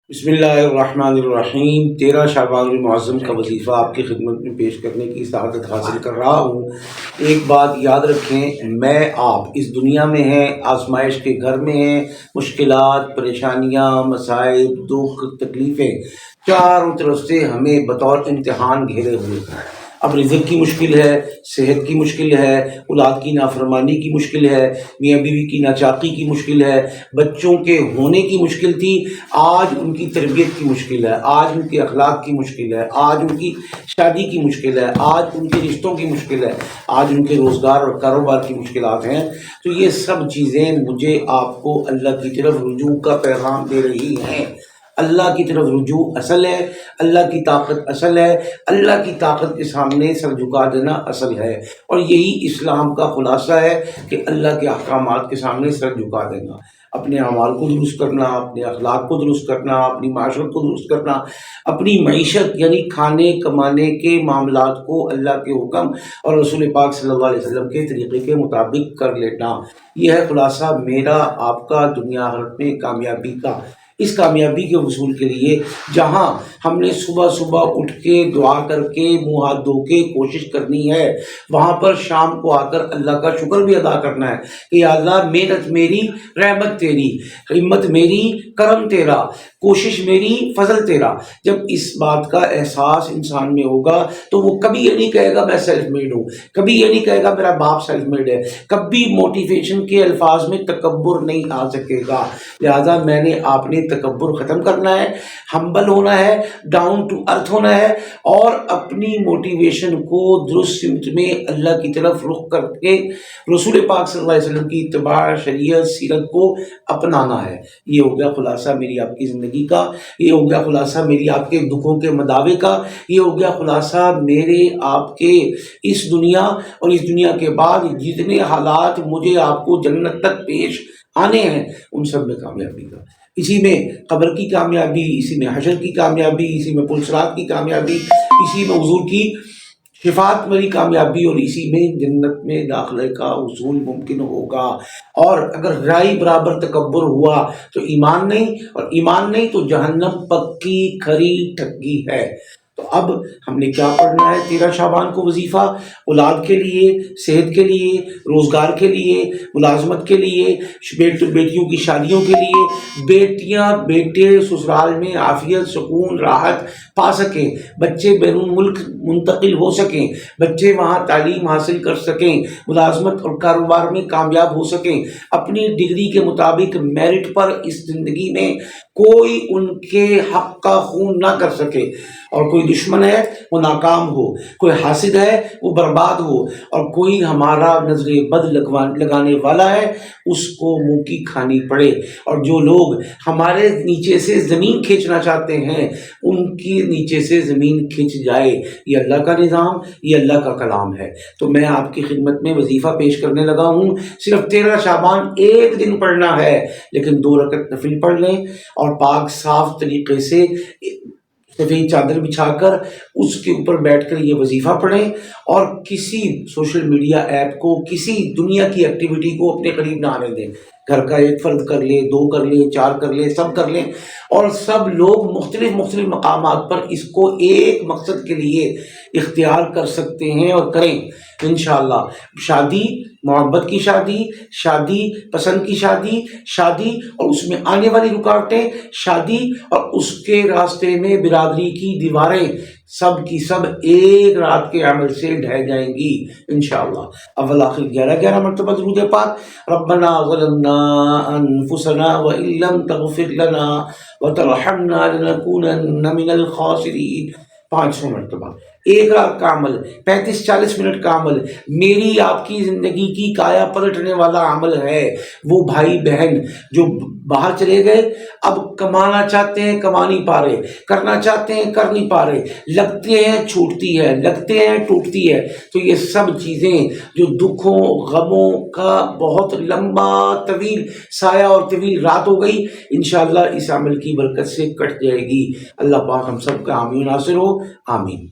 بسم اللہ الرحمن الرحیم 13 شعبان المعظم کا وظیفہ آپ کی خدمت میں پیش کرنے کی سعادت حاصل کر رہا ہوں۔ ایک بات یاد رکھیں، میں آپ اس دنیا میں ہیں، آزمائش کے گھر میں ہیں، مشکلات، پریشانیاں، مصائب، دکھ، تکلیفیں چاروں طرف سے ہمیں بطور امتحان گھیرے ہوئے ہیں۔ اب رزق کی مشکل ہے، صحت کی مشکل ہے، اولاد کی نافرمانی کی مشکل ہے، میاں بیوی کی ناچاقی کی مشکل ہے، بچوں کے ہونے کی مشکل تھی، آج ان کی تربیت کی مشکل ہے، آج ان کے اخلاق کی مشکل ہے، آج ان کی شادی کی مشکل ہے، آج ان کے رشتوں کی مشکل ہے، آج ان کے روزگار اور کاروبار کی مشکلات ہیں۔ تو یہ سب چیزیں مجھے آپ کو اللہ کی طرف رجوع کا پیغام دے رہی ہیں۔ اللہ کی طرف رجوع اصل ہے، اللہ کی طاقت اصل ہے، اللہ کی طاقت کے سامنے سر جھکا دینا اصل ہے، اور یہی اسلام کا خلاصہ ہے کہ اللہ کے احکامات کے سامنے سر جھکا دینا، اپنے اعمال کو درست کرنا، اپنے اخلاق کو درست کرنا، اپنی معاشرت کو درست کرنا، اپنی معیشت یعنی کھانے کمانے کے معاملات کو اللہ کے حکم اور رسول پاک صلی اللہ علیہ وسلم کے طریقے کے مطابق کر لینا۔ یہ ہے خلاصہ میرا آپ کا دنیا آخرت میں کامیابی کا۔ اس کامیابی کے حصول کے لیے جہاں ہم نے صبح صبح اٹھ کے دعا کر کے منہ ہاتھ دھو کے کوشش کرنی ہے، وہاں پر شام کو آ کر اللہ کا شکر بھی ادا کرنا ہے کہ یا اللہ محنت میری، رحمت تیری، ہمت میری، کرم تیرا، کوشش میری، فضل تیرا۔ جب اس بات کا احساس انسان میں ہوگا تو وہ کبھی یہ نہیں کہے گا میں سیلف میڈ ہوں، کبھی یہ نہیں کہے گا میرا باپ سیلف میڈ ہے، کبھی موٹیویشن کے الفاظ میں تکبر نہیں آ سکے گا۔ لہذا میں نے آپ نے تکبر ختم کرنا ہے، ہمبل ہونا ہے، ڈاؤن ٹو ارتھ ہونا ہے، اور اپنی موٹیویشن کو درست سمت میں اللہ کی طرف رخ کر کے رسول پاک صلی اللہ علیہ وسلم کی اتباع، شریعت، سیرت کو اپنانا ہے۔ یہ ہو گیا خلاصہ میری آپ کی زندگی کا، یہ ہو گیا خلاصہ میری آپ کے دکھوں کے مداوے کا، یہ ہو گیا خلاصہ میرے آپ کے اس دنیا اور اس دنیا کے بعد جتنے حالات مجھے آپ کو جنت تک پیش آنے ہیں ان سب میں کامیابی کا۔ اسی میں قبر کی کامیابی، اسی میں حشر کی کامیابی، اسی میں پل صراط کی کامیابی، اسی میں حضور کی شفاعت والی کامیابی، اور اسی میں جنت میں داخلے کا حصول ممکن ہوگا۔ اور اگر رائی برابر تکبر ہوا تو ایمان نہیں، اور ایمان نہیں تو جہنم پکی کھری ٹھگی ہے۔ تو اب ہم نے کیا پڑھنا ہے 13 شعبان کو وظیفہ؟ اولاد کے لیے، صحت کے لیے، روزگار کے لیے، ملازمت کے لیے، بیٹیوں کی شادیوں کے لیے، بیٹیاں بیٹے سسرال میں عافیت، سکون، راحت پا سکیں، بچے بیرون ملک منتقل ہو سکیں، بچے وہاں تعلیم حاصل کر سکیں، ملازمت اور کاروبار میں کامیاب ہو سکیں، اپنی ڈگری کے مطابق میرٹ پر اس زندگی میں کوئی ان کے حق کا خون نہ کر سکے، اور کوئی دشمن ہے وہ ناکام ہو، کوئی حاسد ہے وہ برباد ہو، اور کوئی ہمارا نظر بد لگانے والا ہے اس کو منہ کی کھانی پڑے، اور جو لوگ ہمارے نیچے سے زمین کھینچنا چاہتے ہیں ان کی نیچے سے زمین کھینچ جائے۔ یہ اللہ کا نظام، یہ اللہ کا کلام ہے۔ تو میں آپ کی خدمت میں وظیفہ پیش کرنے لگا ہوں۔ صرف 13 شعبان ایک دن پڑھنا ہے، لیکن 2 رکعت نفل پڑھ لیں، اور پاک صاف طریقے سے سفید چادر بچھا کر اس کے اوپر بیٹھ کر یہ وظیفہ پڑھیں، اور کسی سوشل میڈیا ایپ کو، کسی دنیا کی ایکٹیویٹی کو اپنے قریب نہ آنے دیں۔ گھر کا ایک فرد کر لے، 2 کر لے، 4 کر لے، سب کر لیں، اور سب لوگ مختلف مقامات پر اس کو ایک مقصد کے لیے اختیار کر سکتے ہیں اور کریں انشاءاللہ۔ شادی، محبت کی شادی، شادی پسند کی شادی، شادی اور اس میں آنے والی رکاوٹیں، شادی اور اس کے راستے میں برادری کی دیواریں، سب کی سب ایک رات کے عمل سے ڈھہ جائیں گی انشاءاللہ۔ اول آخر 11 مرتبہ درود پاک۔ ربنا ظلمنا انفسنا وان لم تغفر لنا وترحمنا لنكونن من الخاسرین، 500 مرتبہ۔ ایک رات کا عمل، 35-40 منٹ کا عمل، میری آپ کی زندگی کی کایا پلٹنے والا عمل ہے۔ وہ بھائی بہن جو باہر چلے گئے، اب کمانا چاہتے ہیں کما نہیں پا رہے، کرنا چاہتے ہیں کر نہیں پا رہے، لگتے ہیں چھوٹتی ہے، لگتے ہیں ٹوٹتی ہے، تو یہ سب چیزیں جو دکھوں غموں کا بہت لمبا طویل سایہ اور طویل رات ہو گئی، انشاءاللہ اس عمل کی برکت سے کٹ جائے گی۔ اللہ پاک ہم سب کا حامی و ناصر ہو، آمین۔